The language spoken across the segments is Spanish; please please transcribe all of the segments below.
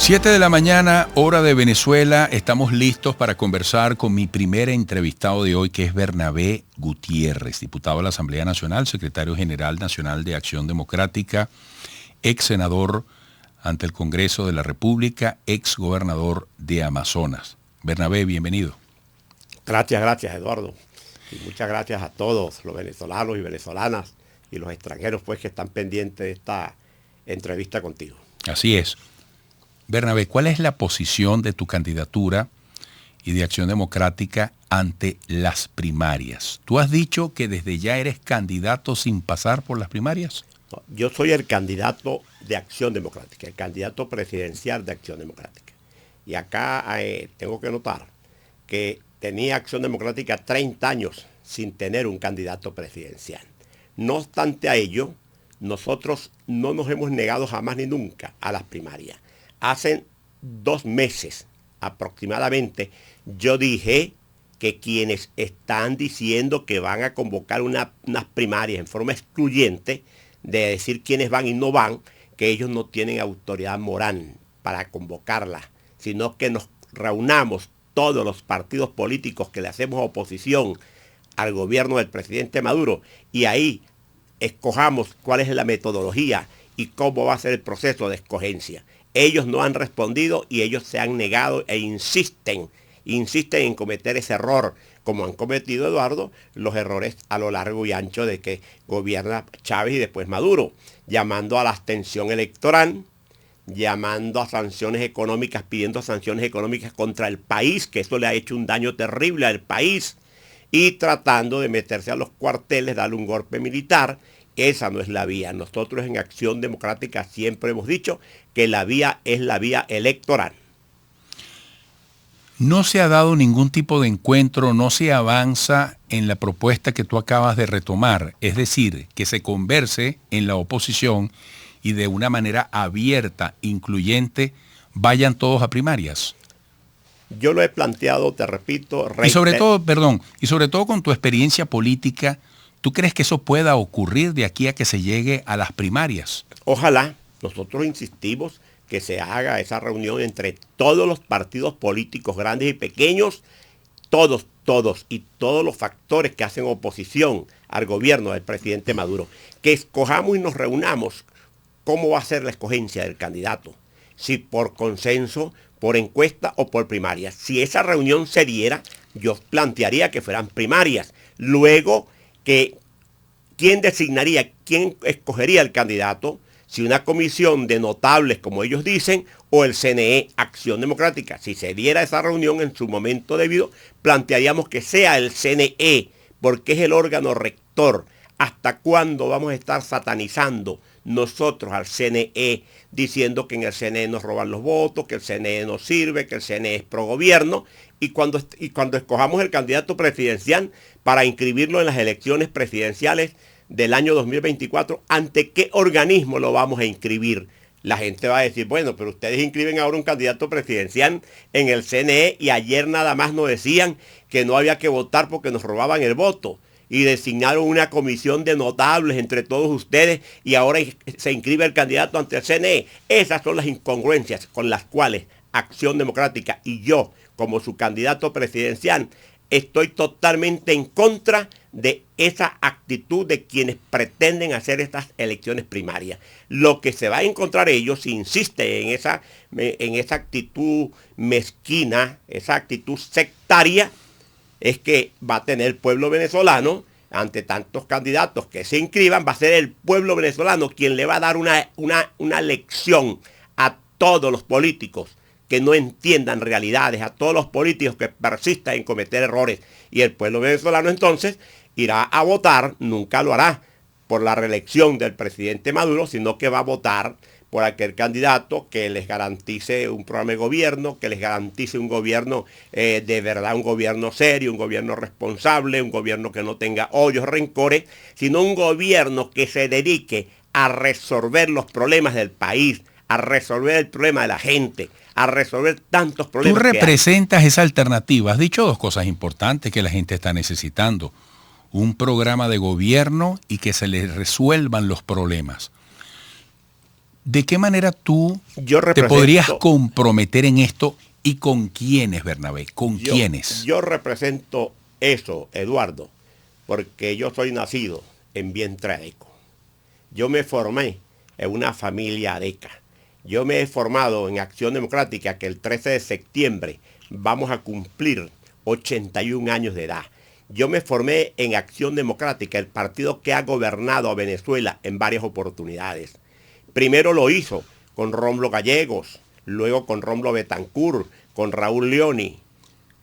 7 de la mañana, hora de Venezuela. Estamos listos para conversar con mi primer entrevistado de hoy, que es Bernabé Gutiérrez, diputado de la Asamblea Nacional, secretario general nacional de Acción Democrática, ex senador ante el Congreso de la República, ex gobernador de Amazonas. Bernabé, bienvenido. Gracias, Eduardo. Y muchas gracias a todos los venezolanos y venezolanas y los extranjeros pues que están pendientes de esta entrevista contigo. Así es. Bernabé, ¿cuál es la posición de tu candidatura y de Acción Democrática ante las primarias? ¿Tú has dicho que desde ya eres candidato sin pasar por las primarias? No, yo soy el candidato de Acción Democrática, el candidato presidencial de Acción Democrática. Y acá tengo que notar que tenía Acción Democrática 30 años sin tener un candidato presidencial. No obstante a ello, nosotros no nos hemos negado jamás ni nunca a las primarias. Hace 2 meses aproximadamente yo dije que quienes están diciendo que van a convocar unas primarias en forma excluyente, de decir quiénes van y no van, que ellos no tienen autoridad moral para convocarlas, sino que nos reunamos todos los partidos políticos que le hacemos oposición al gobierno del presidente Maduro y ahí escojamos cuál es la metodología y cómo va a ser el proceso de escogencia. Ellos no han respondido y ellos se han negado e insisten en cometer ese error, como han cometido, Eduardo, los errores a lo largo y ancho de que gobierna Chávez y después Maduro, llamando a la abstención electoral, llamando a sanciones económicas, pidiendo sanciones económicas contra el país, que eso le ha hecho un daño terrible al país, y tratando de meterse a los cuarteles, darle un golpe militar. Esa no es la vía. Nosotros en Acción Democrática siempre hemos dicho que la vía es la vía electoral. No se ha dado ningún tipo de encuentro, no se avanza en la propuesta que tú acabas de retomar, es decir, que se converse en la oposición y de una manera abierta, incluyente, vayan todos a primarias. Yo lo he planteado, te repito, y sobre todo con tu experiencia política, ¿tú crees que eso pueda ocurrir de aquí a que se llegue a las primarias? Ojalá. Nosotros insistimos que se haga esa reunión entre todos los partidos políticos, grandes y pequeños, todos, y todos los factores que hacen oposición al gobierno del presidente Maduro. Que escojamos y nos reunamos cómo va a ser la escogencia del candidato. Si por consenso, por encuesta o por primarias. Si esa reunión se diera, yo plantearía que fueran primarias. Luego, ¿quién designaría, quién escogería el candidato? Si una comisión de notables, como ellos dicen, o el CNE, Acción Democrática. Si se diera esa reunión en su momento debido, plantearíamos que sea el CNE, porque es el órgano rector. ¿Hasta cuándo vamos a estar satanizando nosotros al CNE, diciendo que en el CNE nos roban los votos, que el CNE no sirve, que el CNE es pro gobierno? Y cuando escojamos el candidato presidencial para inscribirlo en las elecciones presidenciales del año 2024, ¿ante qué organismo lo vamos a inscribir? La gente va a decir, bueno, pero ustedes inscriben ahora un candidato presidencial en el CNE y ayer nada más nos decían que no había que votar porque nos robaban el voto y designaron una comisión de notables entre todos ustedes y ahora se inscribe el candidato ante el CNE. Esas son las incongruencias con las cuales Acción Democrática y yo, como su candidato presidencial, estoy totalmente en contra de esa actitud de quienes pretenden hacer estas elecciones primarias. Lo que se va a encontrar ellos, si insiste en esa actitud mezquina, esa actitud sectaria, es que va a tener el pueblo venezolano, ante tantos candidatos que se inscriban, va a ser el pueblo venezolano quien le va a dar una lección a todos los políticos que no entiendan realidades, a todos los políticos que persistan en cometer errores. Y el pueblo venezolano entonces irá a votar, nunca lo hará por la reelección del presidente Maduro, sino que va a votar por aquel candidato que les garantice un programa de gobierno, que les garantice un gobierno de verdad, un gobierno serio, un gobierno responsable, un gobierno que no tenga odios, rencores, sino un gobierno que se dedique a resolver los problemas del país, a resolver el problema de la gente, a resolver tantos problemas. Tú representas esa alternativa. Has dicho 2 cosas importantes que la gente está necesitando. Un programa de gobierno y que se les resuelvan los problemas. ¿De qué manera tú Yo te podrías represento, comprometer en esto y con quiénes, Bernabé? ¿Con yo, quiénes? yo represento eso, Eduardo, porque yo soy nacido en vientre adeco. Yo me formé en una familia adeca. Yo me he formado en Acción Democrática, que el 13 de septiembre vamos a cumplir 81 años de edad. Yo me formé en Acción Democrática, el partido que ha gobernado a Venezuela en varias oportunidades. Primero lo hizo con Rómulo Gallegos, luego con Rómulo Betancourt, con Raúl Leoni,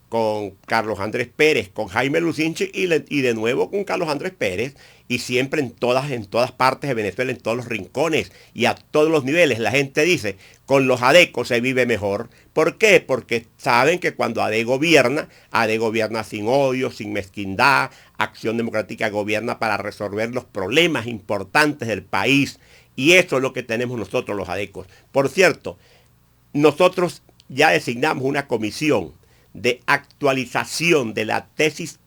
con Carlos Andrés Pérez, con Jaime Lucinchi y de nuevo con Carlos Andrés Pérez, y siempre en todas partes de Venezuela, en todos los rincones y a todos los niveles. La gente dice, con los ADECO se vive mejor. ¿Por qué? Porque saben que cuando ADE gobierna sin odio, sin mezquindad. Acción Democrática gobierna para resolver los problemas importantes del país. Y eso es lo que tenemos nosotros los ADECOS. Por cierto, nosotros ya designamos una comisión de actualización de la tesis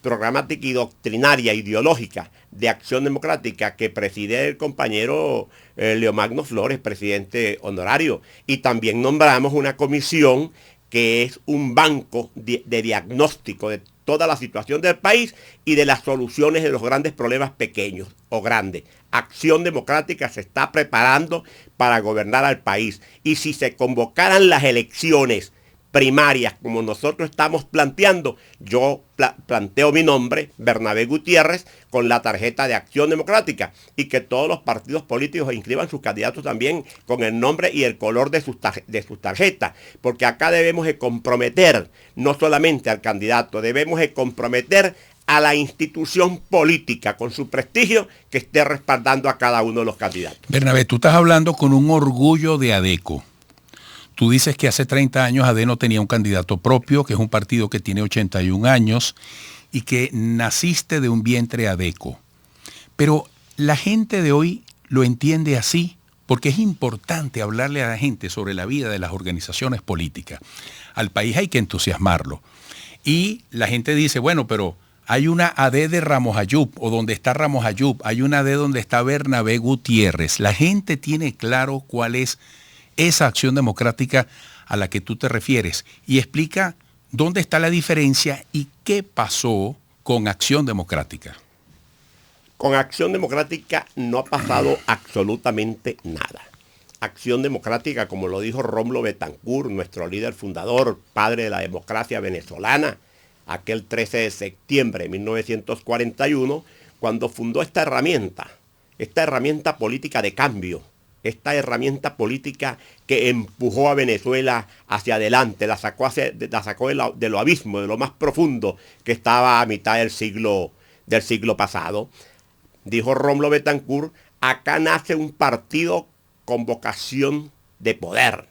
programática y doctrinaria ideológica de Acción Democrática que preside el compañero Leomagno Flores, presidente honorario. Y también nombramos una comisión que es un banco de diagnóstico de toda la situación del país y de las soluciones de los grandes problemas pequeños o grandes. Acción Democrática se está preparando para gobernar al país. Y si se convocaran las elecciones primarias como nosotros estamos planteando, yo planteo mi nombre, Bernabé Gutiérrez, con la tarjeta de Acción Democrática, y que todos los partidos políticos inscriban sus candidatos también con el nombre y el color de sus tarjetas, porque acá debemos de comprometer no solamente al candidato, debemos de comprometer a la institución política con su prestigio que esté respaldando a cada uno de los candidatos. Bernabé, tú estás hablando con un orgullo de ADECO. Tú dices que hace 30 años AD no tenía un candidato propio, que es un partido que tiene 81 años y que naciste de un vientre ADECO. Pero la gente de hoy lo entiende así, porque es importante hablarle a la gente sobre la vida de las organizaciones políticas. Al país hay que entusiasmarlo. Y la gente dice, bueno, pero hay una AD de Ramos Ayub, o donde está Ramos Ayub, hay una AD donde está Bernabé Gutiérrez. La gente tiene claro cuál es esa Acción Democrática a la que tú te refieres y explica dónde está la diferencia y qué pasó con Acción Democrática. Con Acción Democrática no ha pasado absolutamente nada. Acción Democrática, como lo dijo Rómulo Betancourt, nuestro líder fundador, padre de la democracia venezolana, aquel 13 de septiembre de 1941, cuando fundó esta herramienta política de cambio, esta herramienta política que empujó a Venezuela hacia adelante, la sacó de lo abismo, de lo más profundo que estaba a mitad del siglo pasado. Dijo Rómulo Betancourt, acá nace un partido con vocación de poder.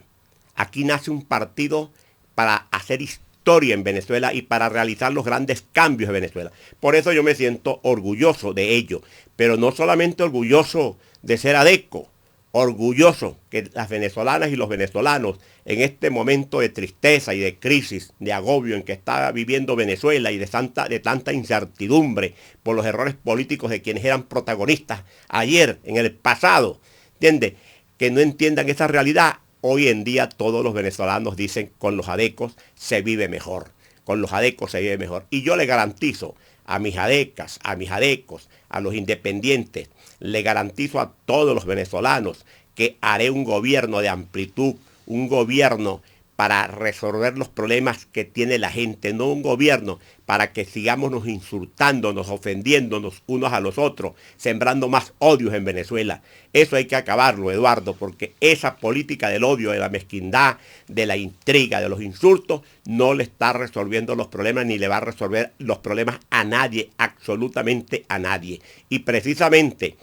Aquí nace un partido para hacer historia en Venezuela y para realizar los grandes cambios de Venezuela. Por eso yo me siento orgulloso de ello, pero no solamente orgulloso de ser ADECO, orgulloso que las venezolanas y los venezolanos en este momento de tristeza y de crisis, de agobio en que está viviendo Venezuela y de tanta incertidumbre por los errores políticos de quienes eran protagonistas ayer, en el pasado, ¿entiendes? Que no entiendan esa realidad. Hoy en día todos los venezolanos dicen con los ADECOS se vive mejor, con los ADECOS se vive mejor. Y yo le garantizo a mis ADECAS, a mis ADECOS, a los independientes, le garantizo a todos los venezolanos que haré un gobierno de amplitud, un gobierno para resolver los problemas que tiene la gente, no un gobierno para que sigamos nos insultándonos, ofendiéndonos unos a los otros, sembrando más odios en Venezuela. Eso hay que acabarlo, Eduardo, porque esa política del odio, de la mezquindad, de la intriga, de los insultos, no le está resolviendo los problemas ni le va a resolver los problemas a nadie, absolutamente a nadie. Y precisamente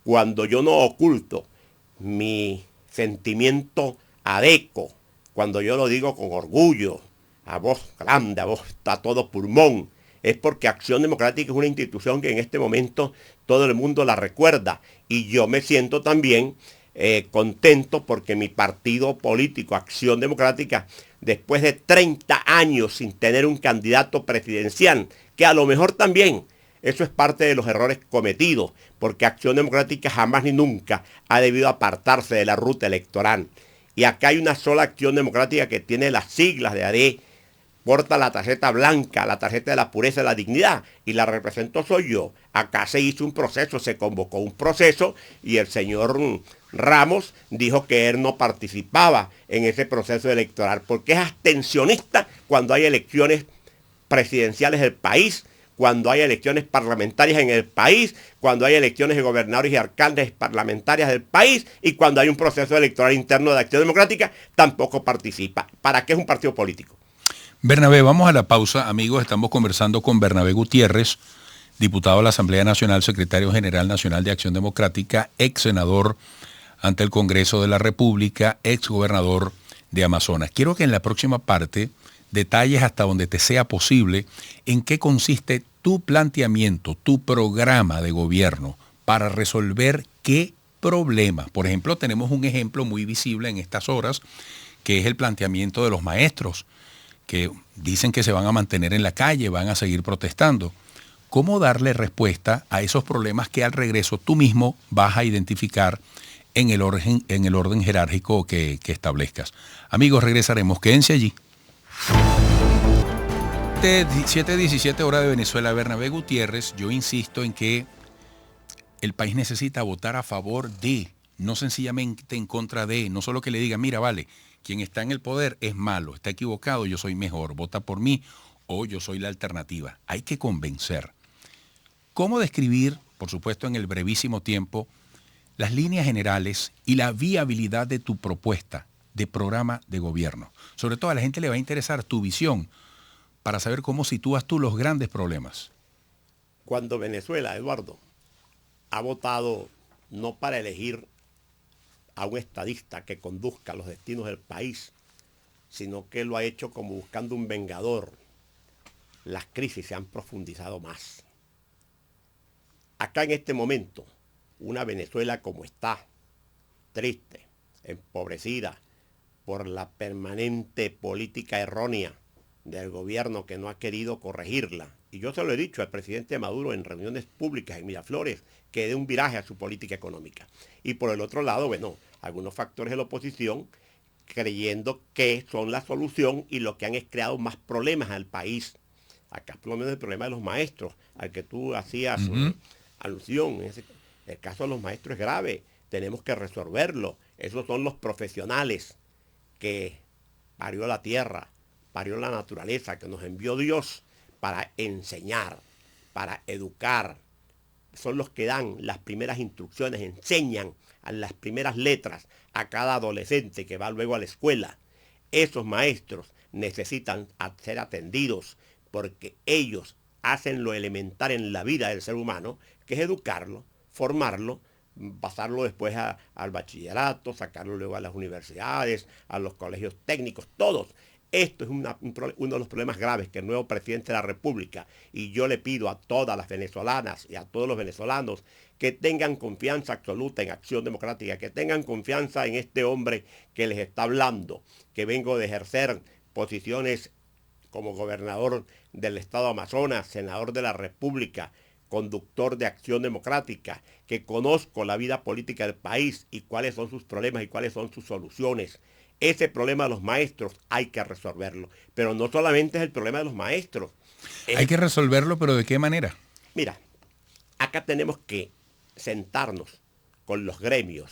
cuando yo no oculto mi sentimiento ADECO, cuando yo lo digo con orgullo, a voz grande, a todo pulmón, es porque Acción Democrática es una institución que en este momento todo el mundo la recuerda. Y yo me siento también contento porque mi partido político, Acción Democrática, después de 30 años sin tener un candidato presidencial, que a lo mejor también Eso es parte de los errores cometidos, porque Acción Democrática jamás ni nunca ha debido apartarse de la ruta electoral. Y acá hay una sola Acción Democrática que tiene las siglas de AD, porta la tarjeta blanca, la tarjeta de la pureza y la dignidad, y la represento soy yo. Acá se hizo un proceso, se convocó un proceso, y el señor Ramos dijo que él no participaba en ese proceso electoral, porque es abstencionista cuando hay elecciones presidenciales del país, cuando hay elecciones parlamentarias en el país, cuando hay elecciones de gobernadores y alcaldes parlamentarias del país, y cuando hay un proceso electoral interno de Acción Democrática, tampoco participa. ¿Para qué es un partido político? Bernabé, vamos a la pausa, amigos. Estamos conversando con Bernabé Gutiérrez, diputado de la Asamblea Nacional, secretario general nacional de Acción Democrática, ex senador ante el Congreso de la República, ex gobernador de Amazonas. Quiero que en la próxima parte detalles hasta donde te sea posible en qué consiste tu planteamiento, tu programa de gobierno para resolver qué problemas. Por ejemplo, tenemos un ejemplo muy visible en estas horas, que es el planteamiento de los maestros, que dicen que se van a mantener en la calle, van a seguir protestando. ¿Cómo darle respuesta a esos problemas que al regreso tú mismo vas a identificar en el orden jerárquico que establezcas? Amigos, regresaremos. Quédense allí. 7:17 hora de Venezuela. Bernabé Gutiérrez, yo insisto en que el país necesita votar a favor de, no sencillamente en contra de, no solo que le diga, mira, vale, quien está en el poder es malo, está equivocado, yo soy mejor, vota por mí o yo soy la alternativa. Hay que convencer. ¿Cómo describir, por supuesto en el brevísimo tiempo, las líneas generales y la viabilidad de tu propuesta de programa de gobierno? Sobre todo a la gente le va a interesar tu visión para saber cómo sitúas tú los grandes problemas. Cuando Venezuela, Eduardo, ha votado no para elegir a un estadista que conduzca los destinos del país, sino que lo ha hecho como buscando un vengador, las crisis se han profundizado más. Acá en este momento, una Venezuela como está, triste, empobrecida por la permanente política errónea del gobierno que no ha querido corregirla. Y yo se lo he dicho al presidente Maduro en reuniones públicas en Miraflores, que dé un viraje a su política económica. Y por el otro lado, bueno, algunos factores de la oposición creyendo que son la solución y lo que han es creado más problemas al país. Acá por lo menos el problema de los maestros, al que tú hacías alusión. El caso de los maestros es grave, tenemos que resolverlo. Esos son los profesionales que parió la tierra, parió la naturaleza, que nos envió Dios para enseñar, para educar. Son los que dan las primeras instrucciones, enseñan a las primeras letras a cada adolescente que va luego a la escuela. Esos maestros necesitan ser atendidos porque ellos hacen lo elemental en la vida del ser humano, que es educarlo, formarlo, pasarlo después al bachillerato, sacarlo luego a las universidades, a los colegios técnicos, todos. Esto es uno de los problemas graves que el nuevo presidente de la República, y yo le pido a todas las venezolanas y a todos los venezolanos que tengan confianza absoluta en Acción Democrática, que tengan confianza en este hombre que les está hablando, que vengo de ejercer posiciones como gobernador del estado de Amazonas, senador de la República, conductor de Acción Democrática, que conozco la vida política del país y cuáles son sus problemas y cuáles son sus soluciones. Ese problema de los maestros hay que resolverlo, pero no solamente es el problema de los maestros. Hay que resolverlo, pero ¿de qué manera? Mira, acá tenemos que sentarnos con los gremios,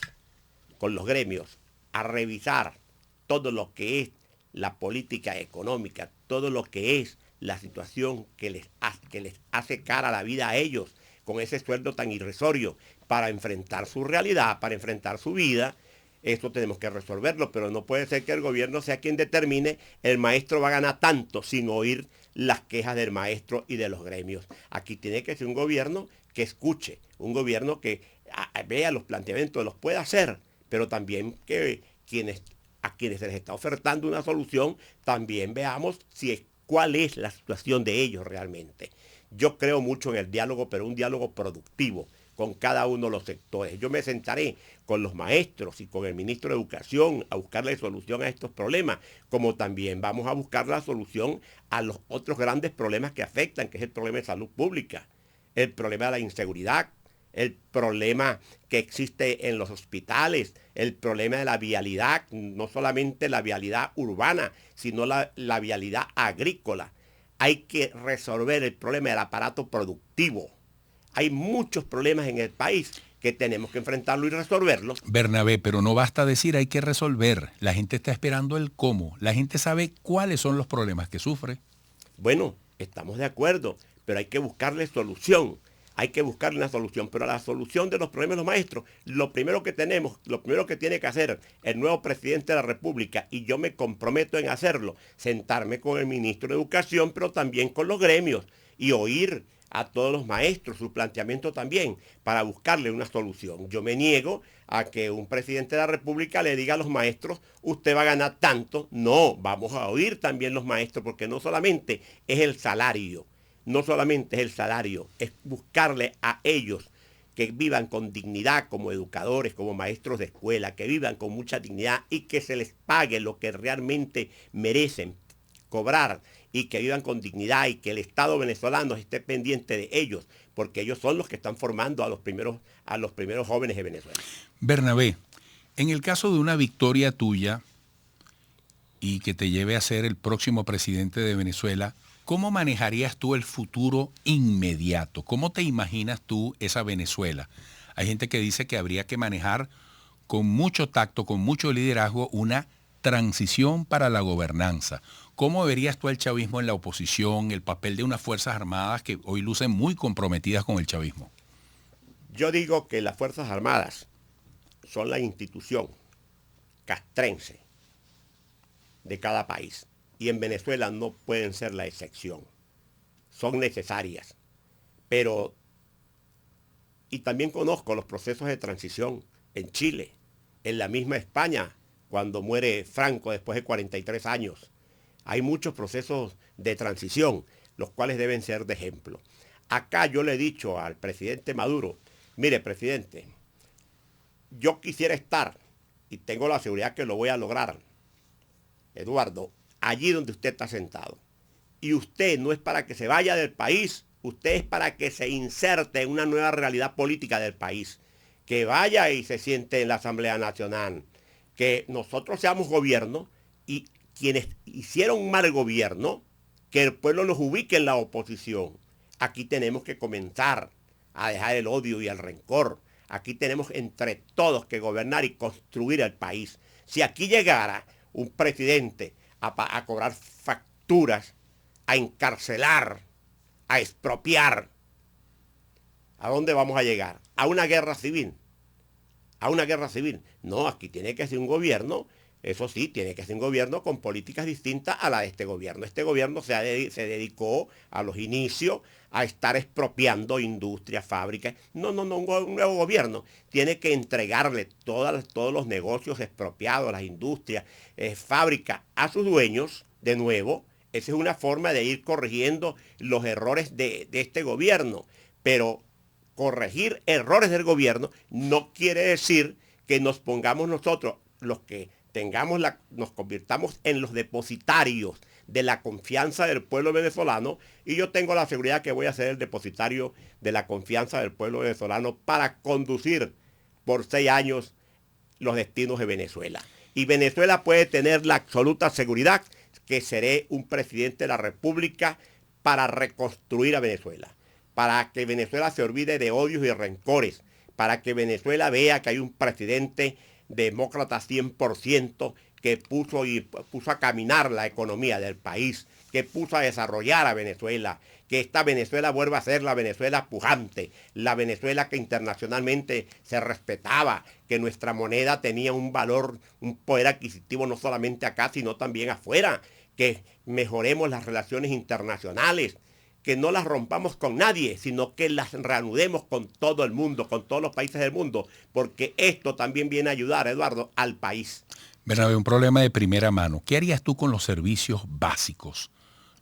a revisar todo lo que es la política económica, todo lo que es la situación que les hace cara a la vida a ellos, con ese sueldo tan irrisorio, para enfrentar su realidad, para enfrentar su vida. Esto tenemos que resolverlo, pero no puede ser que el gobierno sea quien determine el maestro va a ganar tanto sin oír las quejas del maestro y de los gremios. Aquí tiene que ser un gobierno que escuche, un gobierno que vea los planteamientos, los pueda hacer, pero también que a quienes se les está ofertando una solución, también veamos cuál es la situación de ellos realmente. Yo creo mucho en el diálogo, pero un diálogo productivo con cada uno de los sectores. Yo me sentaré con los maestros y con el ministro de Educación a buscarle solución a estos problemas, como también vamos a buscar la solución a los otros grandes problemas que afectan, que es el problema de salud pública. el problema de la inseguridad, el problema que existe en los hospitales, el problema de la vialidad, no solamente la vialidad urbana, sino la vialidad agrícola. Hay que resolver el problema del aparato productivo. Hay muchos problemas en el país que tenemos que enfrentarlo y resolverlos. Bernabé, pero no basta decir hay que resolver. La gente está esperando el cómo. La gente sabe cuáles son los problemas que sufre. Bueno, estamos de acuerdo, pero hay que buscarle solución. Hay que buscarle una solución, pero la solución de los problemas de los maestros, lo primero que tiene que hacer el nuevo presidente de la República, y yo me comprometo en hacerlo, sentarme con el ministro de Educación, pero también con los gremios, y oír a todos los maestros su planteamiento también, para buscarle una solución. Yo me niego a que un presidente de la República le diga a los maestros, usted va a ganar tanto. No, vamos a oír también los maestros, porque no solamente es el salario, es buscarle a ellos que vivan con dignidad como educadores, como maestros de escuela, que vivan con mucha dignidad y que se les pague lo que realmente merecen cobrar, y que vivan con dignidad, y que el Estado venezolano esté pendiente de ellos, porque ellos son los que están formando a los primeros jóvenes de Venezuela. Bernabé, en el caso de una victoria tuya y que te lleve a ser el próximo presidente de Venezuela, ¿cómo manejarías tú el futuro inmediato? ¿Cómo te imaginas tú esa Venezuela? Hay gente que dice que habría que manejar con mucho tacto, con mucho liderazgo, una transición para la gobernanza. ¿Cómo verías tú al chavismo en la oposición, el papel de unas Fuerzas Armadas que hoy lucen muy comprometidas con el chavismo? Yo digo que las Fuerzas Armadas son la institución castrense de cada país, y en Venezuela no pueden ser la excepción. Son necesarias, pero... Y también conozco los procesos de transición en Chile, en la misma España, cuando muere Franco después de 43 años. Hay muchos procesos de transición, los cuales deben ser de ejemplo. Acá yo le he dicho al presidente Maduro, mire, presidente, yo quisiera estar, y tengo la seguridad que lo voy a lograr, Eduardo, allí donde usted está sentado. Y usted no es para que se vaya del país, usted es para que se inserte en una nueva realidad política del país. Que vaya y se siente en la Asamblea Nacional. Que nosotros seamos gobierno, y quienes hicieron un mal gobierno, que el pueblo nos ubique en la oposición. Aquí tenemos que comenzar a dejar el odio y el rencor. Aquí tenemos entre todos que gobernar y construir el país. Si aquí llegara un presidente a cobrar facturas, a encarcelar, a expropiar, ¿a dónde vamos a llegar? ¿A una guerra civil? ¿A una guerra civil? No, aquí tiene que ser un gobierno, eso sí, tiene que ser un gobierno con políticas distintas a la de este gobierno. Este gobierno se dedicó a los inicios a estar expropiando industrias, fábricas. No, un nuevo gobierno tiene que entregarle todos los negocios expropiados, las industrias, fábricas, a sus dueños de nuevo. Esa es una forma de ir corrigiendo los errores de este gobierno. Pero corregir errores del gobierno no quiere decir que nos pongamos nosotros, los que nos convirtamos en los depositarios de la confianza del pueblo venezolano, y yo tengo la seguridad que voy a ser el depositario de la confianza del pueblo venezolano para conducir por 6 años los destinos de Venezuela. Y Venezuela puede tener la absoluta seguridad que seré un presidente de la República para reconstruir a Venezuela, para que Venezuela se olvide de odios y rencores, para que Venezuela vea que hay un presidente demócrata 100% que puso a caminar la economía del país, que puso a desarrollar a Venezuela, que esta Venezuela vuelva a ser la Venezuela pujante, la Venezuela que internacionalmente se respetaba, que nuestra moneda tenía un valor, un poder adquisitivo no solamente acá, sino también afuera, que mejoremos las relaciones internacionales, que no las rompamos con nadie, sino que las reanudemos con todo el mundo, con todos los países del mundo, porque esto también viene a ayudar, Eduardo, al país. Bernabé, un problema de primera mano. ¿Qué harías tú con los servicios básicos,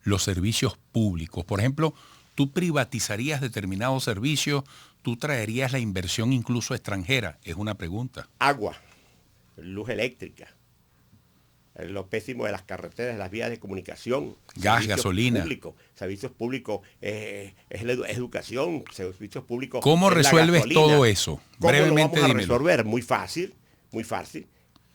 los servicios públicos? Por ejemplo, ¿tú privatizarías determinados servicios? ¿Tú traerías la inversión incluso extranjera? Es una pregunta. Agua, luz eléctrica, lo pésimo de las carreteras, de las vías de comunicación, gas, gasolina. Servicios públicos, es educación, servicios públicos. ¿Cómo resuelves todo eso? Brevemente, ¿cómo lo vamos a resolver? Muy fácil,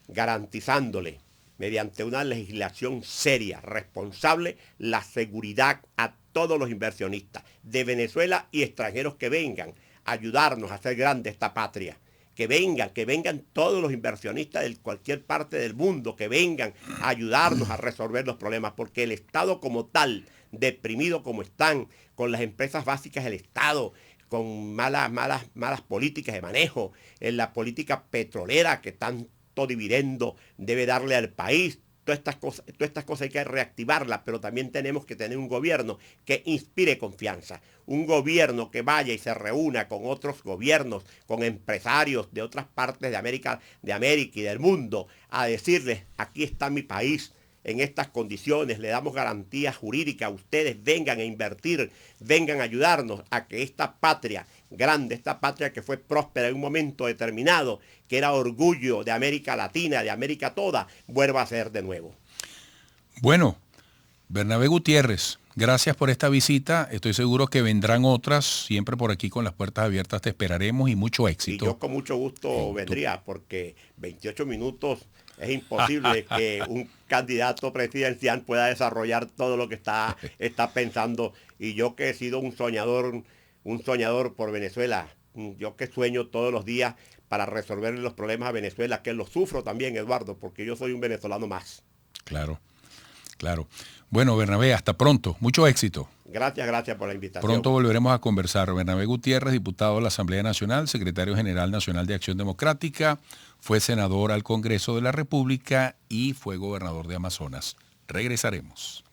garantizándole mediante una legislación seria, responsable, la seguridad a todos los inversionistas de Venezuela y extranjeros que vengan a ayudarnos a hacer grande esta patria. Que vengan todos los inversionistas de cualquier parte del mundo, que vengan a ayudarnos a resolver los problemas, porque el Estado como tal, deprimido como están, con las empresas básicas del Estado, con malas políticas de manejo, en la política petrolera que tanto dividendo debe darle al país. Todas estas cosas hay que reactivarlas, pero también tenemos que tener un gobierno que inspire confianza. Un gobierno que vaya y se reúna con otros gobiernos, con empresarios de otras partes de América y del mundo, a decirles, aquí está mi país, en estas condiciones, le damos garantía jurídica, ustedes vengan a invertir, vengan a ayudarnos a que esta patria grande, esta patria que fue próspera en un momento determinado, que era orgullo de América Latina, de América toda, vuelva a ser de nuevo. Bueno, Bernabé Gutiérrez, gracias por esta visita. Estoy seguro que vendrán otras. Siempre por aquí con las puertas abiertas te esperaremos y mucho éxito. Y yo con mucho gusto vendría, porque 28 minutos es imposible que un candidato presidencial pueda desarrollar todo lo que está pensando. Y yo que he sido un soñador por Venezuela, yo que sueño todos los días para resolver los problemas a Venezuela, que los sufro también, Eduardo, porque yo soy un venezolano más. Claro. Bueno, Bernabé, hasta pronto. Mucho éxito. Gracias por la invitación. Pronto volveremos a conversar. Bernabé Gutiérrez, diputado de la Asamblea Nacional, secretario general nacional de Acción Democrática, fue senador al Congreso de la República y fue gobernador de Amazonas. Regresaremos.